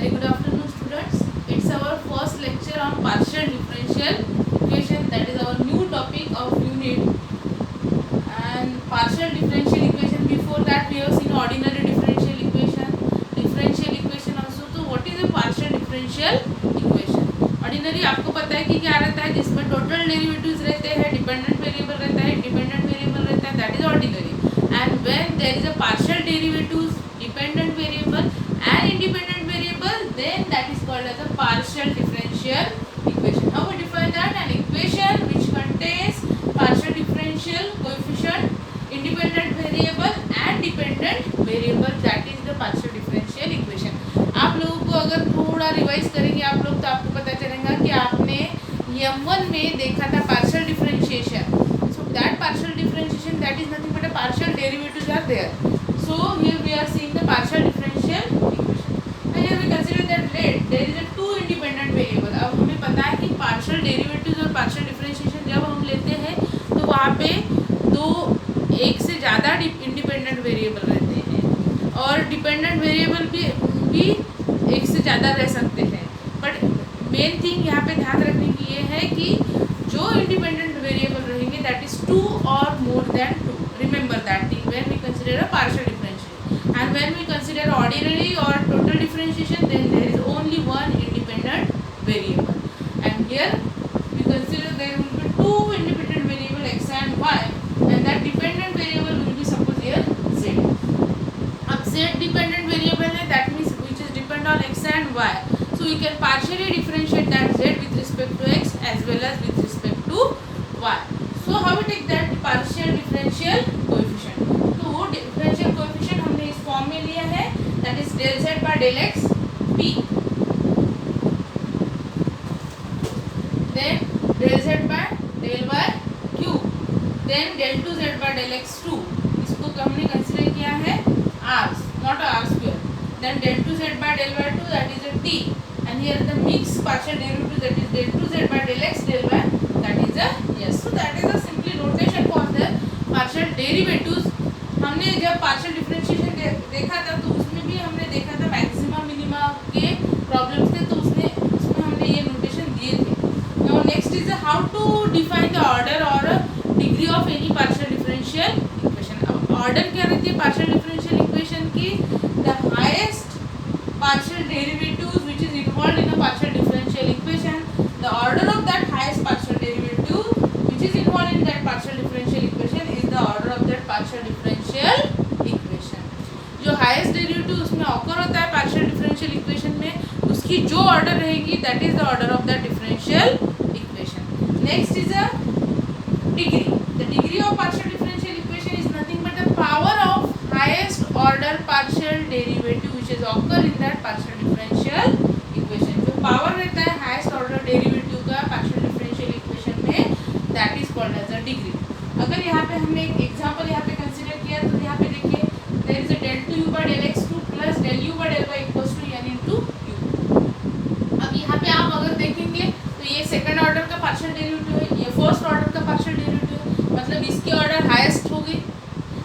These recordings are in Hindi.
Very good afternoon, students. It's our first lecture on partial differential equation. That is our new topic of unit. And partial differential equation. Before that, we have seen ordinary differential equation also. So, what is a partial differential equation? Ordinary आपको पता है कि क्या रहता है, जिसमें टोटल डेरिवेटिव्स रहते हैं, डिपेंडेंट वेरिएबल रहता है, इंडिपेंडेंट वेरिएबल रहता है. That is ordinary. And when there is a partial derivatives, dependent variable and independent variable, then that is called as a partial differential equation. How we define that? An equation which contains partial differential coefficient, independent variable and dependent variable, that is the partial differential equation. आप लोगों को अगर थोड़ा रिवाइज करेंगे आप लोग तो आपको पता चलेगा कि आपने M1 में देखा था partial differentiation. So that partial differentiation, that is nothing but a partial derivatives are there. So here we are seeing the partial differential equation. And here we consider that there is a two independent variable. अब हमें पता है कि partial derivatives और partial differentiation जब हम लेते हैं तो वहाँ पे एक से ज़्यादा independent variable रहते हैं और dependent variable भी एक से ज़्यादा रह सकते हैं. बट मेन थिंग यहाँ पे ध्यान रखने की ये है कि जो इंडिपेंडेंट वेरिएबल रहेंगे दैट इज टू और more than two. Remember that thing when we consider a partial differential and when we consider ordinary और total differentiation then there is only one independent variable. And here we consider there will be two independent variable x and y and that dependent variable will be suppose here z. अब z डिपेंडेंट वेरिएबल है, that means which is depend on x and y. So we can partially differentiate that z with respect to x as well as with respect to y. So how we take that partial differential coefficient? तो वो differential coefficient हमने इस फॉर्म में लिया है, that is del z by del x p, then del z by del y q, then del 2z by del x 2. इसको हमने कंसीडर किया है r, not r square. Then del 2z by del y 2, that is a t. And here the mixed partial derivative, that is del 2z by del x del y, that is a yes. So that is a simply notation for the partial derivatives. हमने जब partial differentiation देखा था तो उसमें भी हमने देखा था मैक्सिमा मिनिमा के प्रॉब्लम्स थे, तो उसमें हमने ये नोटेशन दिए थे. Now next is how to define the order or degree of any partial differential equation. अब order क्या रहती है partial differential equation की? The highest partial derivatives which is involved in a partial differential equation, the order of that highest partial derivative which is involved in that partial differential equation is the order of that partial differential equation. जो highest derivative उसमें occur होता है partial differential equation में, उसकी जो order रहेगी that is the order of that differential equation. Next is a degree. The degree of partial differential equation is nothing but the power of highest order partial derivative which is occur in that partial differential equation. जो power रहता है highest order derivative का partial differential equation में, that is called as a degree. अगर यहाँ पे हमने एक एग्जाम्पल यहाँ पे कंसिडर किया तो यहाँ पे देखिए there is a del 2u by del x2 plus del u by del y equals to n into u. अब यहाँ पे आप अगर देखेंगे तो ये सेकंड ऑर्डर का पार्शियल डेरिवेटिव है, ये फर्स्ट ऑर्डर का पार्शियल डेरिवेटिव है, मतलब इसकी ऑर्डर हाईएस्ट हो गई.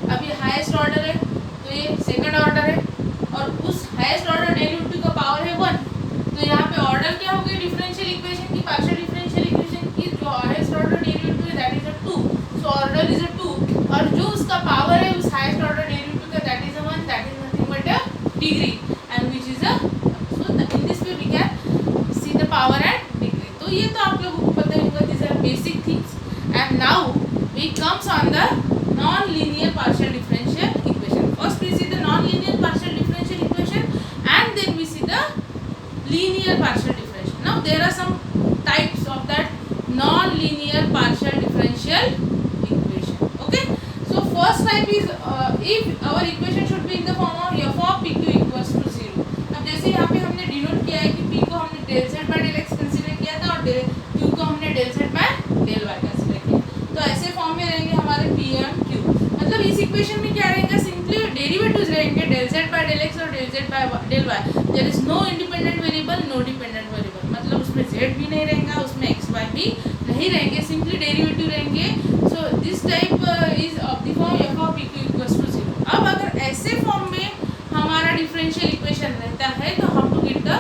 अब ये हाईएस्ट ऑर्डर है तो ये सेकंड ऑर्डर है और उस हाईएस्ट ऑर्डर डेरिवेटिव का पावर है 1. तो यहाँ पे ऑर्डर क्या हो गई डिफरेंशियल इक्वेशन की, पार्शियल डिफरेंशियल इक्वेशन की जो हाईएस्ट ऑर्डर डेरिवेटिव है that is a 2. So order is a 2 और जो उसका पावर है उस हाईएस्ट ऑर्डर डेरिवेटिव का that is a 1, that is nothing but a degree and which is a. So in this way we can see the power and degree. तो ये तो आप लोगों को पता ही होगा, this are basic things. And now we comes on the non linear partial differential equation. First we see the non linear partial differential equation and then we see the linear partial differential. Now there are some types of that non-linear partial differential equation. Okay, so first type is if our equation should be in the form of f of pq equals to 0. अब जैसे यहाँ पे हमने डिनोट किया है कि p को हमने del z by del x consider किया था और q को हमने del z by del y consider किया, तो ऐसे फॉर्म में रहेंगे हमारे p and q. मतलब इस इक्वेशन में क्या रहेगा, सिंपली डेरिवेटिव्स रहेंगे del z by del x और del z by del y. There is no independent variable, no dependent variable, मतलब उसमें z भी नहीं रहेगा, उसमें x y भी नहीं रहेंगे, सिंपली डेरिवेटिव रहेंगे. So this type is of the form f of p q equals to 0. अब अगर ऐसे फॉर्म में हमारा डिफरेंशियल इक्वेशन रहता है तो how to get the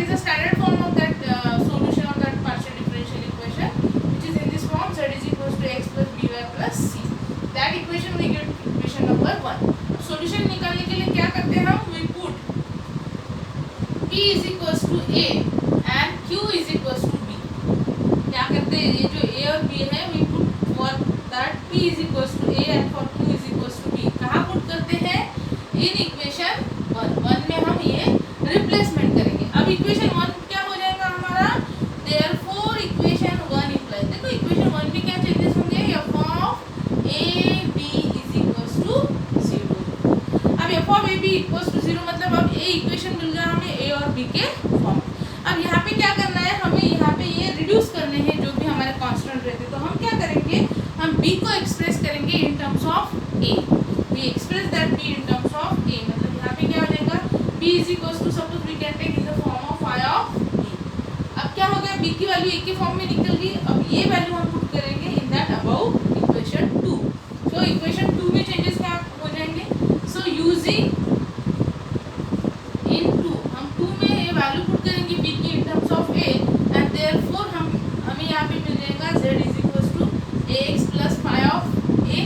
is the standard form of that solution of that partial differential equation, which is in this form: z is equals to x plus by plus c. That equation we get equation number 1. Solution निकालने के लिए क्या करते हैं हम? We put p is equals to a and q is equals to b. क्या करते हैं? ये जो a और b है, we put for that p is equals to a and for q is equals to b. कहाँ put करते हैं? In equation 1 में हम ये रिप्लेसमेंट करेंगे. अब इक्वेशन 1 क्या हो जाएगा हमारा? Therefore इक्वेशन 1 implies, देखो इक्वेशन 1 में क्या चेंजेस होंगे? f of a b is equals to 0. अब f of a b equals to 0 मतलब अब a इक्वेशन मिल गया हमें a और b के फॉर्म. अब यहाँ पे क्या करना है? हमें यहाँ पे ये रिड्यूस करने हैं जो भी हमारे कांस्टेंट रहते. तो हम क्या करेंगे? हम b को एक्सप्रेस करेंगे इन terms of a. We express that b in terms of a. मतलब यहाँ पे क्या हो जाएगा? b is equals to, suppose we can take in the form of phi of b. अब क्या हो गया? b की वैल्यू a के फॉर्म में निकल गई. अब ये वैल्यू हम पुट करेंगे in that above equation 2. So equation 2 में चेंजेस क्या हो जाएंगे? So using in 2, हम 2 में ये वैल्यू पुट करेंगे b की in terms of a and therefore हमें यहाँ पे मिल जाएगा z is equals to ax plus phi of a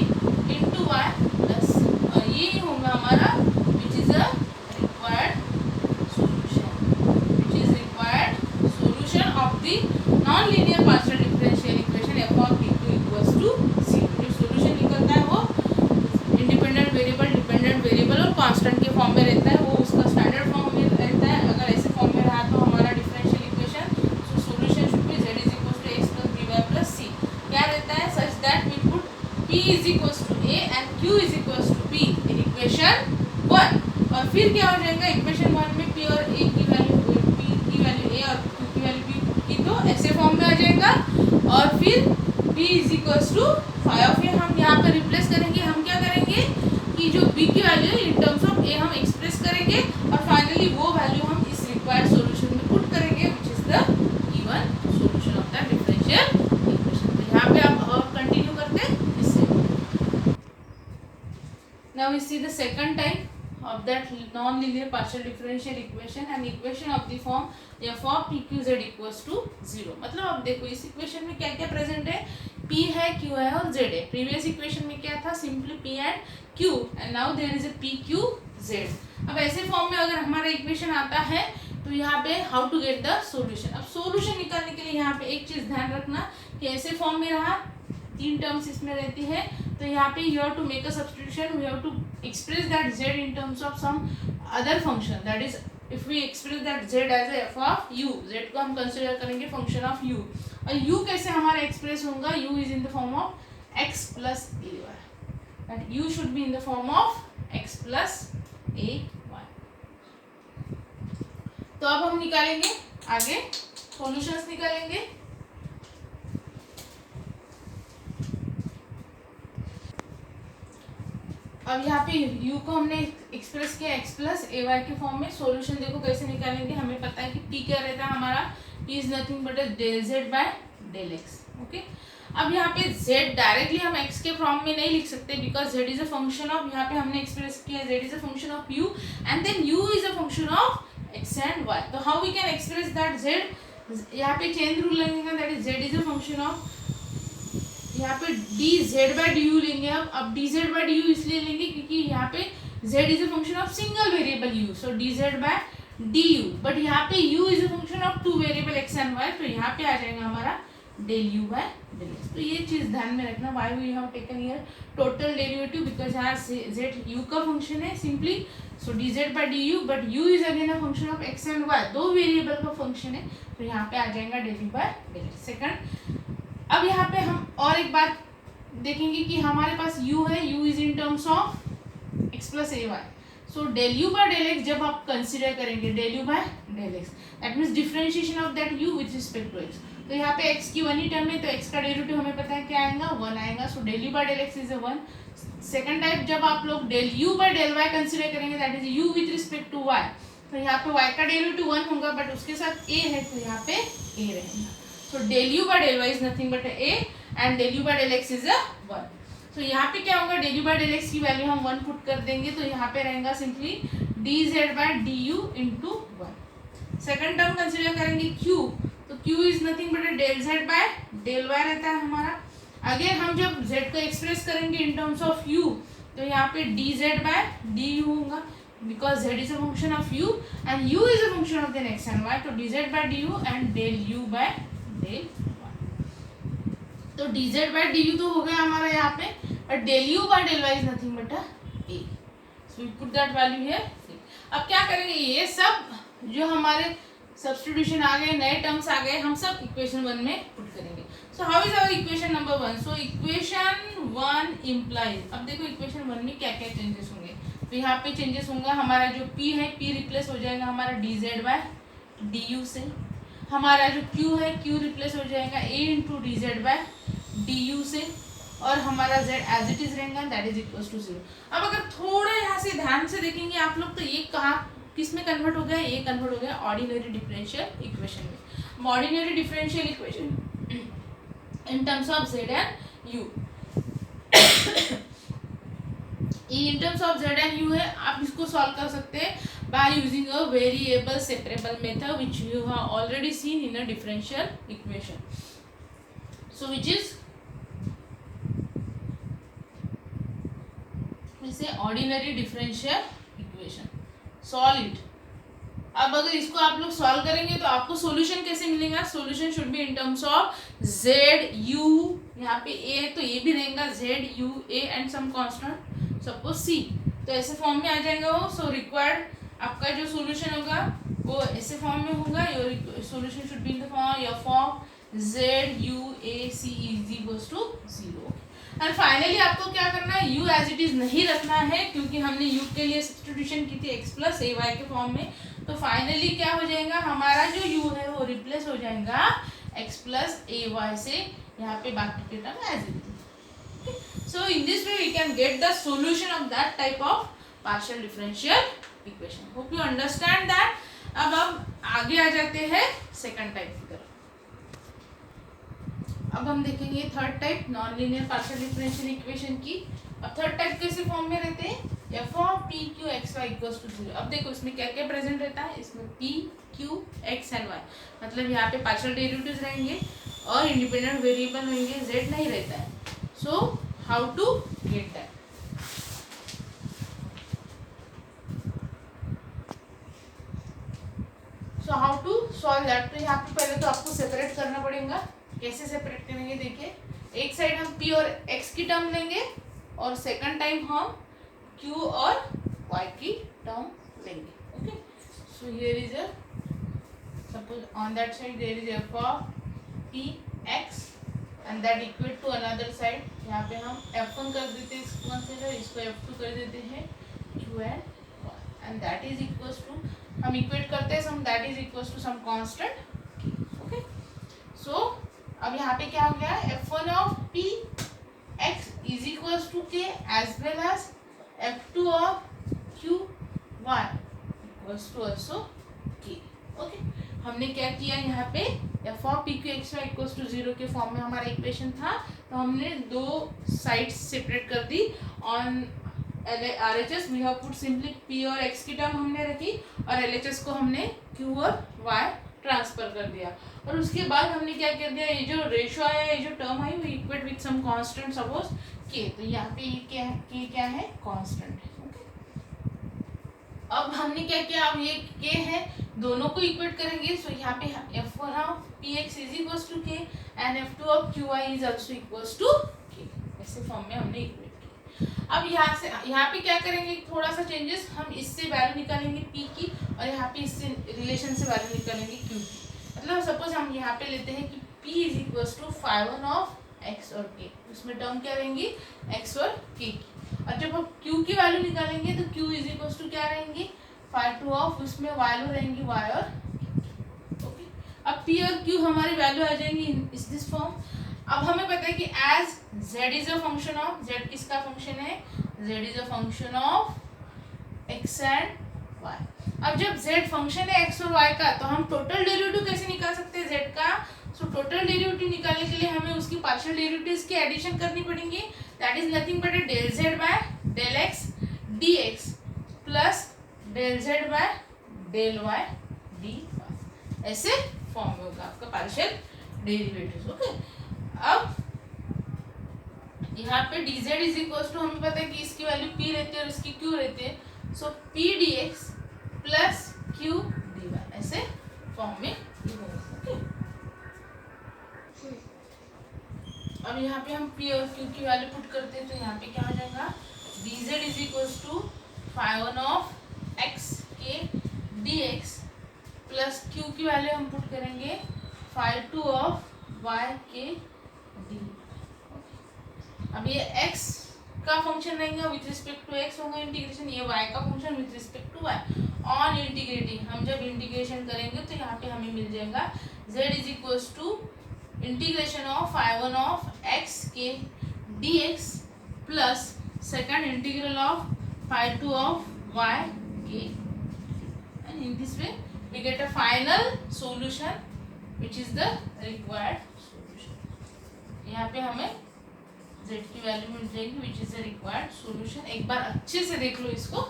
into y plus, और ये होगा हमारा which is a required solution of the non-linear partial differential equation f of p2 equals to 0. जो solution निकलता है वो इंडिपेंडेंट वेरिएबल, डिपेंडेंट वेरिएबल और कांस्टेंट के फॉर्म में रहता है. वो उसका स्टैंडर्ड फॉर्म में रहता है. अगर ऐसे फॉर्म में रहा तो हमारा differential equation solution should B z is equals to x plus by plus c. क्या रहता है? such that we put p is equals to a and q is equals to b in equation 1. और फिर क्या हो जाएगा? इक्वेशन 1 में p और a की वैल्यू, p की वैल्यू a और q की वैल्यू b की, तो ऐसे फॉर्म में आ जाएगा. और फिर b is equals to phi of a हम यहाँ पर रिप्लेस करेंगे. हम क्या करेंगे कि जो b की वैल्यू है इन टर्म्स ऑफ a हम एक्सप्रेस करेंगे और फाइनली वो वैल्यू हम इस रिक्वायर्ड सॉल्यूशन में पुट करेंगे which is the given solution of the differential equation. तो यहाँ पे आप कंटिन्यू करते हैं इससे. Now we see the second type of that non-linear partial differential equation, and equation of the form f of pqz equals to 0. मतलब अब देखो इस इक्वेशन में क्या क्या प्रेजेंट है? p है, q है और z है. प्रीवियस इक्वेशन में क्या था? Simply p and q, and now there is a p q z. अब ऐसे फॉर्म में अगर हमारा इक्वेशन आता है तो यहाँ पे how to get the solution. अब सॉल्यूशन निकालने के लिए यहाँ पे एक चीज ध्यान रखना कि ऐसे फॉर्म में रहा, 3 टर्म्स इसमें रहती है, तो यहाँ पे you have to make a substitution. We have to express that z in terms of some other function. That is if we express that z as f of u, z को हम कंसीडर करेंगे फंक्शन ऑफ u. और u कैसे हमारा एक्सप्रेस होगा? u is in the form of x plus a y. That u should be in the form of x plus a y. तो अब हम निकालेंगे आगे सॉल्यूशंस निकालेंगे. अब यहाँ पे u को हमने एक्सप्रेस किया x प्लस ए वाई के फॉर्म में. सॉल्यूशन देखो कैसे निकालेंगे. हमें पता है कि p क्या रहता है हमारा? p is nothing but del z by del x. Okay, अब यहाँ पे z डायरेक्टली हम x के फॉर्म में नहीं लिख सकते because z is a function of, यहाँ पे हमने एक्सप्रेस किया z is a function of u and then u is a function of x and y. तो how we can express that z? यहाँ पे चेंज रूल लगेगा. That is z is a function of, यहाँ पे dz बाय du लेंगे. अब dz बाय du इसलिए लेंगे क्योंकि यहाँ पे z is a function of single variable u, so dz by du. But यहाँ पे u is a function of 2 variable x and y, तो यहाँ पे आ जाएगा हमारा del u by del x. तो ये चीज ध्यान में रखना. Why we have taken here total derivative? Because यहाँ z u का फंक्शन है simply, so dz by du, but u is again a function of x and y, 2 variable का फंक्शन है, तो यहाँ पे आ जाएगा del u by del x. Second, अब यहाँ पे हम और एक बात देखेंगे कि हमारे पास u है, u is in terms of x plus A Y. So del U by del X जब आप कंसिडर करेंगे del U by del X, that means differentiation of that u with respect to x. तो यहाँ पे x की 1 ही टर्म है, तो x का डेरिवेटिव हमें पता है क्या आएगा? 1 आएगा. So del U by del X is a 1. Second type जब आप लोग del U by del Y consider करेंगे, that is u with respect to y. तो यहाँ पे y का डेरिवेटिव 1 होगा, बट उसके साथ a है, तो यहाँ पे a रहेगा. So del u by del y is nothing but a and del u by del x is a 1. So यहाँ पे क्या होगा? del u by del x की वैल्यू हम 1 पुट कर देंगे, तो यहाँ पे रहेगा simply dz by du into 1. Second term consider करेंगे q, तो q is nothing but del z by del y रहता है हमारा। अगेन हम जब z को एक्सप्रेस करेंगे इन टर्म्स ऑफ u, तो यहाँ पे dz बाय du होगा, because z is a function of u and u is a function of then x and y, तो dz by du and del u by del y। तो dz बाय du तो हो गया हमारा यहाँ पे, और del u by del y is nothing but a, so we put that value here. अब क्या करेंगे, ये सब जो हमारे सब्स्टिट्यूशन आ गए, नए टर्म्स आ गए, हम सब इक्वेशन 1 में पुट करेंगे। So how is our equation number 1? So equation 1 implies, अब देखो इक्वेशन 1 में क्या क्या चेंजेस होंगे। तो यहाँ पे चेंजेस होंगे, हमारा जो p है p रिप्लेस हो जाएगा हमारा dz बाय du से, हमारा जो q है q रिप्लेस हो जाएगा a into dz by du से, और हमारा z एज इट इज रहेगा, दैट इज इक्वल टू 0। अब अगर थोड़ा यहाँ से ध्यान से देखेंगे आप लोग, तो ये कहाँ किस में कन्वर्ट हो गया, ये कन्वर्ट हो गया ऑर्डिनरी डिफरेंशियल इक्वेशन में। Ordinary differential equation in terms of z and u, in terms of z and u है, आप इसको सॉल्व कर सकते हैं by using a variable separable method which you have already seen in a differential equation, so which is इसे ordinary differential equation. Solve it. अब अगर इसको आप लोग सॉल्व करेंगे तो आपको सॉल्यूशन कैसे मिलेगा, solution should be in terms of z u, यहाँ पे a है तो ये भी रहेगा z u a and some constant suppose c, तो ऐसे फॉर्म में आ जाएगा वो। सो रिक्वायर्ड आपका जो सॉल्यूशन होगा वो ऐसे फॉर्म में होगा, your solution should be in the form z u a c is equals to 0। And finally आपको क्या करना है, u एज इट इज नहीं रखना है, क्योंकि हमने u के लिए सब्स्टिट्यूशन की थी x प्लस ए वाई के फॉर्म में। तो फाइनली क्या हो जाएगा, हमारा जो u है वो रिप्लेस हो जाएगा x प्लस ए वाई से, यहाँ पे बाकी के term as it is. So in this way we can get the solution of that type of partial differential equation. Hope you understand that. अब आगे आ जाते हैं सेकंड टाइप की तरफ। अब हम देखेंगे third type non linear partial differential equation की। अब थर्ड टाइप कैसे फॉर्म में रहते हैं, f of p q x y equals to 0। अब देखो इसमें क्या क्या प्रेजेंट रहता है, इसमें p q x and y, मतलब यहाँ पे पार्शियल डेरिवेटिव्स रहेंगे और इंडिपेंडेंट वेरिएबल रहेंगे, z नहीं रहता है। So how to get that, so how to solve that. तो यहाँ पे पहले तो आपको सेपरेट करना पड़ेगा। कैसे सेपरेट करेंगे, देखिए एक साइड हम p और x की टर्म लेंगे और सेकंड टाइम हम q और y की टर्म लेंगे। Okay, so here is a suppose on that side there is f of p x and that equal to another side, यहाँ पे हम f1 कर देते हैं इसको कंसीडर, इसको f2 कर देते हैं q and that is equals to, हम इक्वेट करते हैं some, that is equals to some constant. Okay, so अब यहाँ पे क्या हो गया, f1 of p x is equals to k as well as f2 of q y equals to also k। Okay, हमने क्या किया यहाँ पे, f of p q x y equals to 0 के फॉर्म में हमारा इक्वेशन था, तो हमने दो साइड्स सेपरेट कर दी। On RHS we have put simply p और x की टर्म हमने रखी और LHS को हमने q और y ट्रांसफर कर दिया, और उसके बाद हमने क्या कर दिया, ये जो रेशो आया, ये जो टर्म आई वो equate with some constant suppose k, तो यहाँ पे ये क्या है कांस्टेंट है। ओके, अब हमने क्या किया, अब ये k है, दोनों को इक्वेट करेंगे। सो यहाँ पे f1 of px is equals to k and f2 of qy is also equals to k, ऐसे फॉर्म में हमने इक्वेट किया। अब यहाँ पे क्या करेंगे, थोड़ा सा चेंजेस, हम इससे वैल्यू निकालेंगे p की और यहाँ पे इससे रिलेशन से वैल्यू निकालेंगे q की। मतलब सपोज हम यहाँ पे लेते हैं कि p is equals to phi1 of x और k, उसमें टर्म क्या रहेंगी x और k की, और जब हम q की वैल्यू निकालेंगे तो q इज इक्वल्स टू क्या रहेंगी phi2 ऑफ, उसमें वैल्यू रहेंगी y और k। ओके, अब p और q हमारी वैल्यू आ जाएंगी इन दिस फॉर्म। अब हमें पता है कि as z is a function of, z किसका फंक्शन है, z is a function of x and y। अब जब z फंक्शन है x और y का, तो हम टोटल डेरिवेटिव कैसे निकाल सकते हैं z का। सो टोटल डेरिवेटिव निकालने के लिए हमें उसकी पार्शियल डेरिवेटिव्स की एडिशन करनी पड़ेंगी, that is nothing but del z by del x dx plus del z by del y dy। ऐसे फॉर्म में होगा आपका पार्शियल डेरिवेटिव। ओके, अब यहाँ पे dz इज इक्वल टू हमें पता है कि इसकी वैल्यू p रहती है और इसकी q रहती है, सो p dx plus q dy ऐसे फॉर्म में ये होगा। ओके, अब यहाँ पे हम p और q की वैल्यू पुट करते हैं तो यहाँ पे क्या हो जाएगा, dz is equal to phi1 of x के dx प्लस q की वैल्यू हम पुट करेंगे phi2 ऑफ y के dy। अब ये x का फंक्शन रहेगा विथ रिस्पेक्ट टू x होगा इंटीग्रेशन, ये y का function with respect to y। On integrating हम जब इंटीग्रेशन करेंगे तो यहाँ पे हमें मिल जाएगा z is equal to integration of phi1 of x के dx plus second integral of phi2 of y के, and in this way we get a final solution which is the required solution। यहाँ पे हमें z की वैल्यू मिल जाएगी which is the required solution। एक बार अच्छे से देख लो इसको।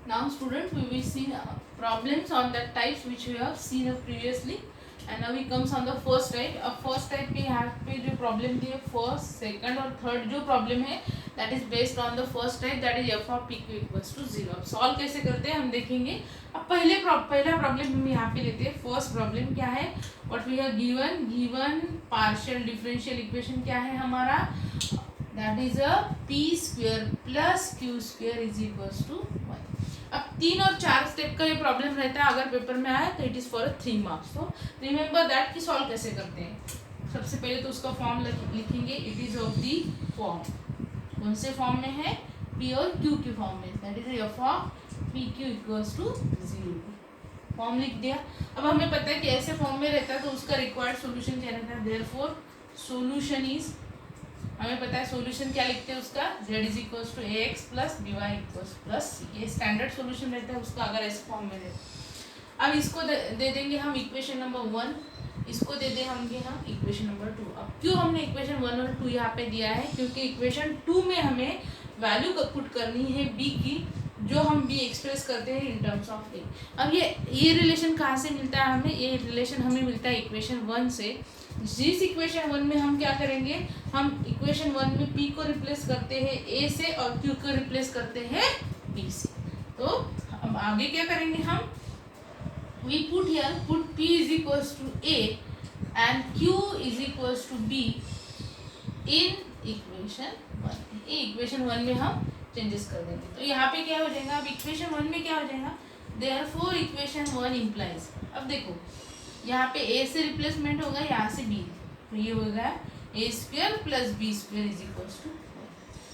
Now student, we will see problems on the types which we have seen previously, and now we comes on the first type। अब first type के यहाँ पे जो problem दिए first, second और third जो problem है that is based on the first type, that is f of pq equals to 0। अब solve कैसे करते हैं हम देखेंगे। अब पहला problem हम यहाँ पे लेते हैं। first problem क्या है, what we have given partial differential equation क्या है हमारा, that is a p square plus q square is equals to 1। अब 3 और 4 स्टेप का ये प्रॉब्लम रहता है, अगर पेपर में आया तो इट इज फॉर 3 मार्क्स। तो रिमेंबर दैट कि सॉल्व कैसे करते हैं। सबसे पहले तो उसका फॉर्म लिखेंगे, it is of the form, कौन से फॉर्म में है, p और q की फॉर्म में, that is f of pq equals to 0। Form लिख दिया। अब हमें पता है कि ऐसे फॉर्म में रहता है तो उसका रिक्वायर्ड सॉल्यूशन क्या रहता है, देयरफॉर सॉल्यूशन इज, हमें पता है सॉल्यूशन क्या लिखते हैं उसका, z is equals to ax plus by equals plus c। ये स्टैंडर्ड सॉल्यूशन रहता है उसका अगर ऐसे फॉर्म में दे। अब इसको दे देंगे हम इक्वेशन नंबर 1, इसको दे दें हम इक्वेशन नंबर 2। अब क्यों हमने इक्वेशन 1 और 2 यहाँ पे दिया है, क्योंकि इक्वेशन 2 में हमें वैल्यू पुट करनी है b की, जो हम b एक्सप्रेस करते हैं इन टर्म्स ऑफ a। अब ये रिलेशन कहाँ से मिलता है हमें, ये रिलेशन हमें मिलता है इक्वेशन 1 से। जिस इक्वेशन 1 में हम क्या करेंगे, हम इक्वेशन 1 में p को रिप्लेस करते हैं a से और q को रिप्लेस करते हैं b से। तो अब आगे क्या करेंगे हम, we put p is equals to a and q is equals to b in equation 1। ये इक्वेशन 1 में हम चेंजेस कर देंगे। तो यहाँ पे क्या हो जाएगा, अब इक्वेशन 1 में क्या हो जाएगा, देयरफॉर इक्वेशन 1 इम्प्लाइज, अब देखो यहाँ पे a से रिप्लेसमेंट होगा, यहाँ से b, तो ये होगा a square plus b square is equals to.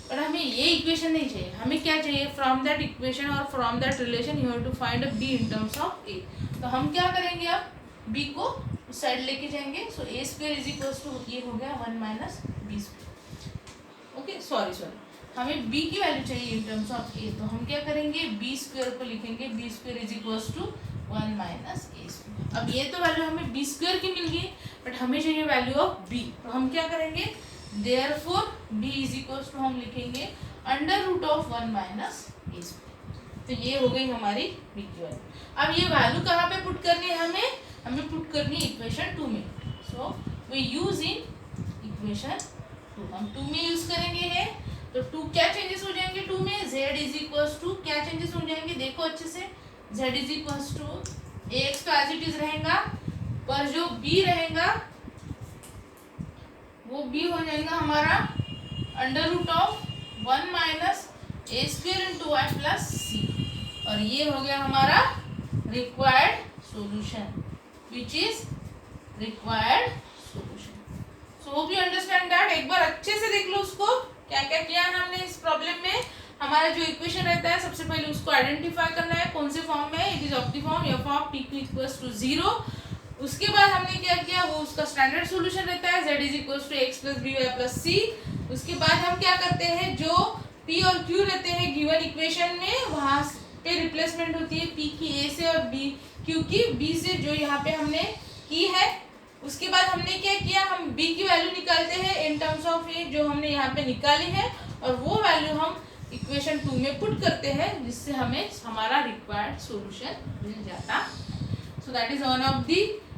पर हमें ये इक्वेशन नहीं चाहिए, हमें क्या चाहिए, फ्रॉम दैट इक्वेशन और from that relation you have to find b in terms of a। तो हम क्या करेंगे, अब b को उस साइड लेके जाएंगे, so a square is equals to ये हो गया 1 minus b square. Okay, sorry हमें b की वैल्यू चाहिए इन टर्म्स ऑफ a, तो हम क्या करेंगे, b स्क्वायर को लिखेंगे b square is equals to 1 minus a square. अब ये तो वैल्यू हमें b स्क्वायर की मिल गई, बट हमें चाहिए वैल्यू ऑफ b, तो हम क्या करेंगे, therefore b is equals to हम लिखेंगे under root of 1 minus a square. तो ये हो गई हमारी b की वैल्यू। अब ये वैल्यू कहाँ पे पुट करनी है, हमें पुट करनी है इक्वेशन 2 में। So we use in equation 2, हम 2 में यूज करेंगे है, तो 2 क्या चेंजेस हो जाएंगे 2 में, z इज इक्वल्स टू क्या चेंजेस हो जाएंगे, देखो अच्छे से, z is equals to ax तो एज इट इज रहेगा, पर जो b रहेगा वो b हो जाएगा हमारा under root of 1 minus a square into Y plus C, और ये हो गया हमारा required solution which is required solution. So hope you understand that. एक बार अच्छे से देख लो उसको, क्या क्या किया है हमने इस प्रॉब्लम में। हमारा जो इक्वेशन रहता है सबसे पहले उसको आइडेंटिफाई करना है कौन से फॉर्म में है, it is of the form f of pq equals to 0। उसके बाद हमने क्या किया, वो उसका स्टैंडर्ड सॉल्यूशन रहता है z is equals to x plus by plus c। उसके बाद हम क्या करते हैं, जो p और q रहते हैं गिवन इक्वेशन में, वहाँ पे रिप्लेसमेंट होती है p की a से और q की b से, जो यहाँ पे हमने की है उसके बाद हमने क्या किया, हम b की वैल्यू निकालते हैं इन टर्म्स ऑफ ए, जो हमने यहाँ पे निकाली है, और वो वैल्यू हम इक्वेशन 2 में पुट करते हैं, जिससे हमें हमारा रिक्वायर्ड सॉल्यूशन मिल जाता। So that is one of the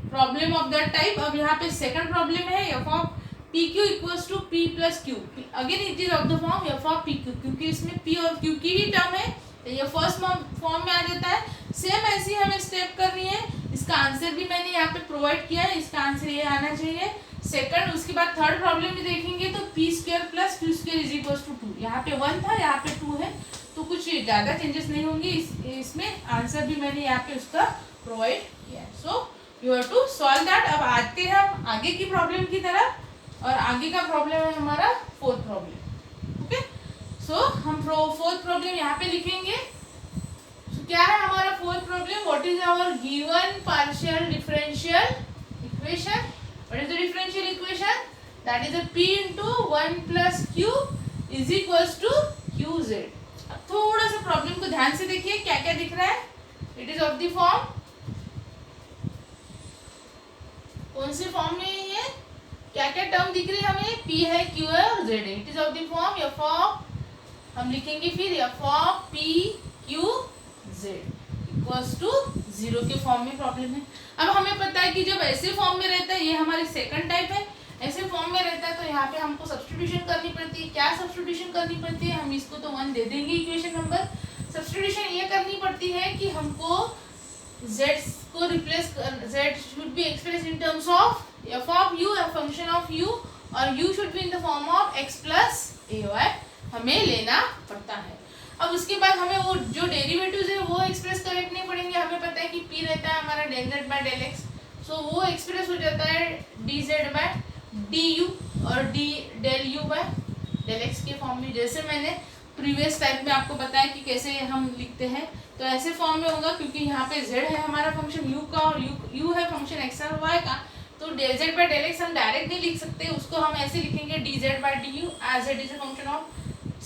problem of that type. अब यहाँ पे सेकंड प्रॉब्लम है f of p q equals to p plus q. Again it is of the form f of p q, क्योंकि इसमें पी और क्यू की ही टर्म है, तो ये फर्स्ट फॉर्म में आ जाता है। सेम ऐसी हमें स्टेप करनी है। इसका आंसर भी मैंने यहाँ पे प्रोवाइड किया है, इसका आंसर ये आना चाहिए सेकंड। उसके बाद थर्ड प्रॉब्लम में देखेंगे तो p square plus q square is equal to 2। यहाँ पे 1 था, यहाँ पे 2 है, तो कुछ ज़्यादा चेंजेस नहीं होंगे। इसमें आंसर भी मैंने यहाँ पे उसका प्रोवाइड किया है। So you have to solve that. अब आते हैं हम आगे की प्रॉब्लम की तरफ, और आगे का प्रॉब्लम है हमारा फोर्थ प्रॉब्लम। ओके, सो हम फोर्थ प्रॉब्लम यहाँ पे लिखेंगे। क्या है हमारा fourth problem? What is our given partial differential equation? What is the differential equation? That is p into 1 plus q is equals to qz। अब थोड़ा सा प्रॉब्लम को ध्यान से देखिए, क्या क्या दिख रहा है। It is of the form, कौन से फॉर्म में है, क्या क्या टर्म दिख रही है हमें, p है, q है और z है। It is of the form f of, हम लिखेंगे फिर f of p q z equals to 0 के फॉर्म में प्रॉब्लम है। अब हमें पता है कि जब ऐसे फॉर्म में रहता है, ये हमारी सेकंड टाइप है, ऐसे फॉर्म में रहता है, तो यहाँ पे हमको सब्स्टिट्यूशन करनी पड़ती है। क्या सब्स्टिट्यूशन करनी पड़ती है? हम इसको तो 1 दे देंगे इक्वेशन नंबर। सब्स्टिट्यूशन ये करनी पड़ती है कि हमको z को रिप्लेस कर, z should be express in terms of f of u, a function of u, और u should be in the form of x plus ay हमें लेना पड़ता है। अब उसके बाद हमें वो जो डेरिवेटिव्स है वो एक्सप्रेस करने पड़ेंगे। हमें पता है कि p रहता है हमारा del z by del x, so वो एक्सप्रेस हो जाता है dz बाय du और del u by del x के फॉर्म में। जैसे मैंने प्रीवियस टाइप में आपको बताया कि कैसे हम लिखते हैं, तो ऐसे फॉर्म में होगा, क्योंकि यहाँ पे z है हमारा फंक्शन u का, और u है फंक्शन x और y का, तो del z by del x हम डायरेक्ट नहीं लिख सकते, उसको हम ऐसे लिखेंगे dz by du as it is a function of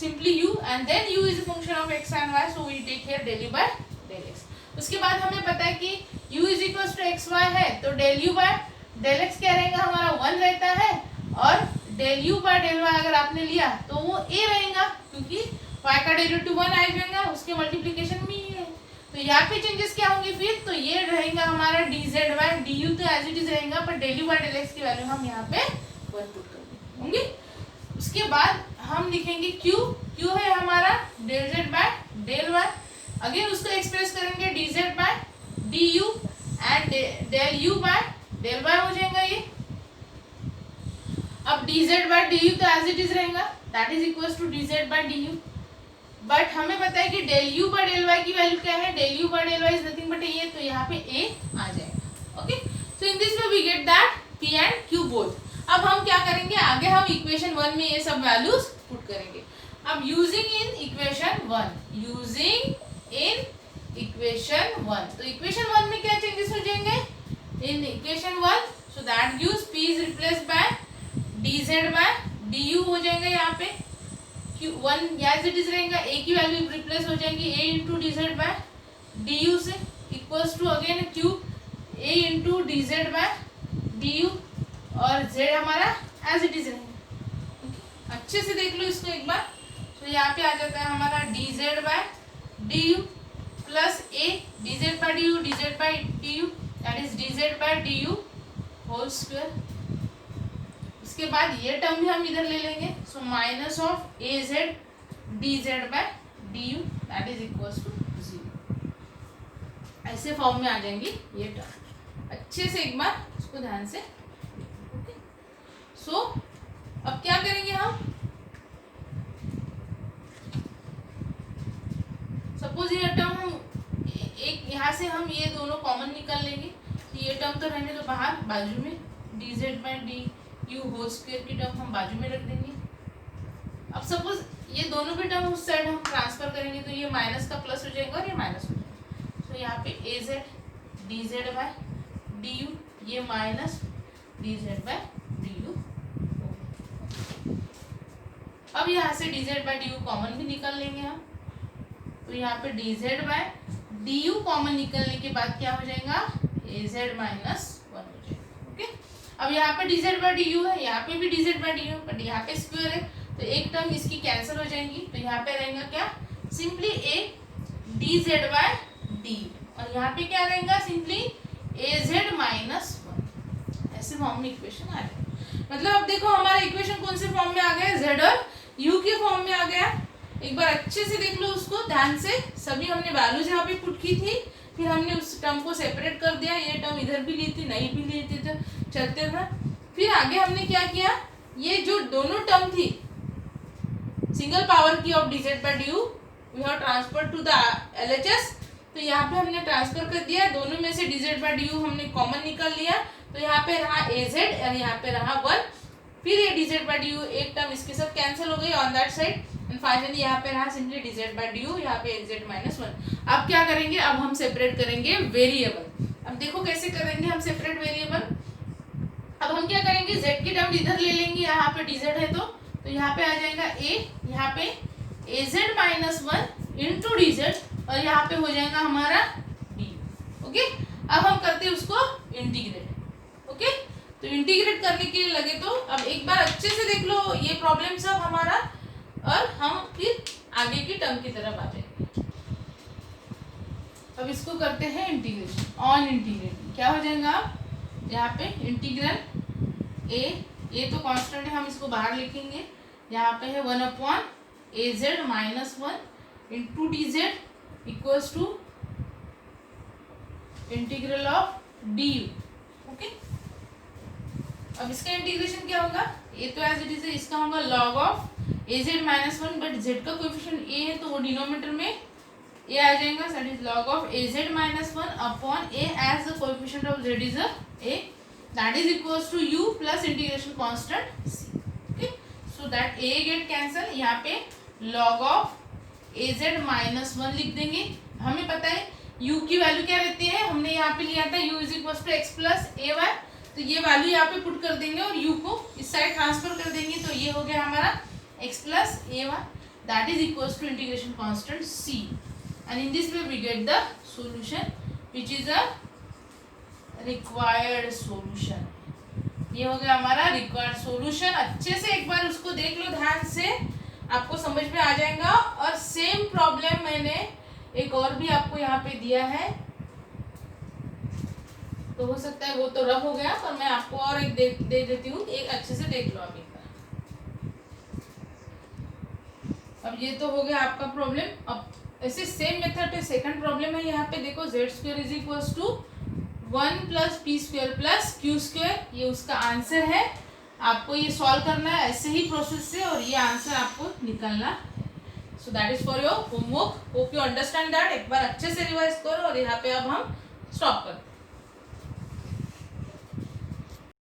simply u, and then u is a function of x and y, so we take here del u by del x। उसके बाद हमें पता है कि u is equals to x y है, तो del u by del x क्या रहेगा हमारा 1 रहता है, और del u by del y अगर आपने लिया तो वो a रहेगा, क्योंकि y का डेरिवेटिव 1 आ जाएगा, उसके मल्टीप्लिकेशन में ही है। तो यहाँ पे चेंजेस क्या होंगे फिर? तो ये रहेगा हमारा dz by du तो एज इट इज रहेगा, पर del u by del x की वैल्यू हम यहाँ पे 1 पुट कर देंगे। उसके बाद हम लिखेंगे q है हमारा del z by del y, again उसको एक्सप्रेस करेंगे dz by du and del u by del y हो जाएगा ये। अब dz बाय du तो एज इट इज रहेगा, that is equals to dz by du, but हमें पता है कि del u by del y की वैल्यू क्या है, del u by del y is nothing but ये, तो यहाँ पे a आ जाएगा। Okay, so in this way we get that p and q both. अब हम क्या करेंगे, आगे हम इक्वेशन 1 में ये सब वैल्यूज पुट करेंगे। अब यूजिंग इन इक्वेशन 1, तो इक्वेशन 1 में क्या चेंजेस हो जाएंगे in equation 1? So that gives p is replaced by dz by du हो जाएगा, यहाँ पे q1 एज इट इज रहेगा, a की वैल्यू रिप्लेस हो जाएंगी a into dz by du से, equals to again q a into dz by du, और z हमारा एज इट इज रहेगा। अच्छे से देख लो इसको एक बार। तो यहाँ पे आ जाता है हमारा dz by du plus a dz by du that is dz by du whole square. इसके बाद ये टर्म भी हम इधर ले लेंगे, so minus of az dz by du that is equals to 0। ऐसे फॉर्म में आ जाएंगी ये टर्म। अच्छे से एक बार इसको ध्यान से। सो अब क्या करेंगे हम, सपोज ये टर्म हम एक यहाँ से हम ये दोनों कॉमन निकाल लेंगे, तो ये टर्म तो रहने तो बाहर बाजू में, dz by du whole square की टर्म हम बाजू में रख देंगे। अब सपोज ये दोनों भी टर्म उस साइड हम ट्रांसफर करेंगे, तो ये माइनस का प्लस हो जाएगा और ये माइनस हो जाएगा। तो यहाँ पे az dz बाय du, ये माइनस dz बाय du। अब यहाँ से dz बाय du कॉमन भी निकाल लेंगे हम, तो यहाँ पे dz बाय du कॉमन निकलने के बाद क्या हो जाएगा, az माइनस 1 हो जाएगा। ओके, अब यहाँ पे dz by du है, यहाँ पे भी dz by du, बट यहाँ पे स्क्वायर है तो एक टर्म इसकी कैंसिल हो जाएंगी, तो यहाँ पे रहेगा क्या, simply A dz by du, और यहाँ पे क्या रहेगा, सिंपली az माइनस 1। ऐसे फॉर्म में इक्वेशन आ जाएगा। मतलब अब देखो हमारा इक्वेशन कौन से फॉर्म में आ गया, z और u के फॉर्म में आ गया। एक बार अच्छे से देख लो उसको ध्यान से, सभी हमने वैल्यूज यहाँ पे पुट की थी, फिर हमने उस टर्म को सेपरेट कर दिया, ये टर्म इधर भी ली थी, नहीं भी ली थी, तो चलते था। फिर आगे हमने क्या किया, ये जो दोनों टर्म थी सिंगल पावर की of dz by du we have transfer to the LHS, तो यहाँ पे हमने ट्रांसफर कर दिया, दोनों में से dz by du हमने कॉमन निकाल लिया, तो यहाँ पे रहा az और यहाँ पे रहा 1, फिर ये dz by du एक टर्म इसके साथ कैंसिल हो गई on that side, and finally यहाँ पे रहा सिंपली dz by du, यहाँ पे az माइनस 1। अब क्या करेंगे, अब हम सेपरेट करेंगे वेरिएबल। अब देखो कैसे करेंगे हम सेपरेट वेरिएबल। अब हम क्या करेंगे, z की टर्म इधर ले लेंगे, यहाँ पे dz है तो यहाँ पे आ जाएगा a, यहाँ पे az माइनस 1 इंटू dz, और यहाँ पे हो जाएगा हमारा d। ओके, अब हम करते हैं उसको इंटीग्रेट। ओके, तो इंटीग्रेट करने के लिए लगे, तो अब एक बार अच्छे से देख लो ये प्रॉब्लम सब हमारा, और हम फिर आगे की टर्म की तरफ आ जाएंगे। अब इसको करते हैं इंटीग्रेशन, ऑन इंटीग्रेट क्या हो जाएगा, यहाँ पे इंटीग्रल ए तो कांस्टेंट है, हम इसको बाहर लिखेंगे, यहाँ पे है 1/az minus 1 into dz equals to integral of du। Okay, अब इसका इंटीग्रेशन क्या होगा, ये तो एज इट इज है, इसका होगा log of az minus 1, but z का कोएफिशिएंट a है तो वो डिनोमिनेटर में a आ जाएगा, that is log of az minus 1 upon a as the coefficient of z is a, that is equals to u plus integration constant c। Okay, so that a get cancel, यहाँ पे log ऑफ az माइनस 1 लिख देंगे। हमें पता है u की वैल्यू क्या रहती है, हमने यहाँ पे लिया था u is equals to x plus A y, तो ये वैल्यू यहाँ पे पुट कर देंगे और u को इस साइड ट्रांसफर कर देंगे, तो ये हो गया हमारा x plus A y, that is equals to integration constant c, and in this way we get the solution which is a required solution. ये हो गया हमारा रिक्वायर्ड सॉल्यूशन। अच्छे से एक बार उसको देख लो ध्यान से, आपको समझ में आ जाएगा। और सेम प्रॉब्लम मैंने एक और भी आपको यहाँ पे दिया है, तो हो सकता है वो तो रफ हो गया, पर मैं आपको और एक दे देती हूँ, एक अच्छे से देख लो आप एक बार। अब ये तो हो गया आपका प्रॉब्लम। अब ऐसे सेम मेथड पे सेकंड प्रॉब्लम है, यहाँ पे देखो z square is equals to 1 plus p square plus q square, ये उसका आंसर है। आपको ये सॉल्व करना है ऐसे ही प्रोसेस से, और ये आंसर आपको निकालना है। सो that is for your homework, hope you understand that. एक बार अच्छे से रिवाइज करो, और यहाँ पे अब हम स्टॉप करते हैं।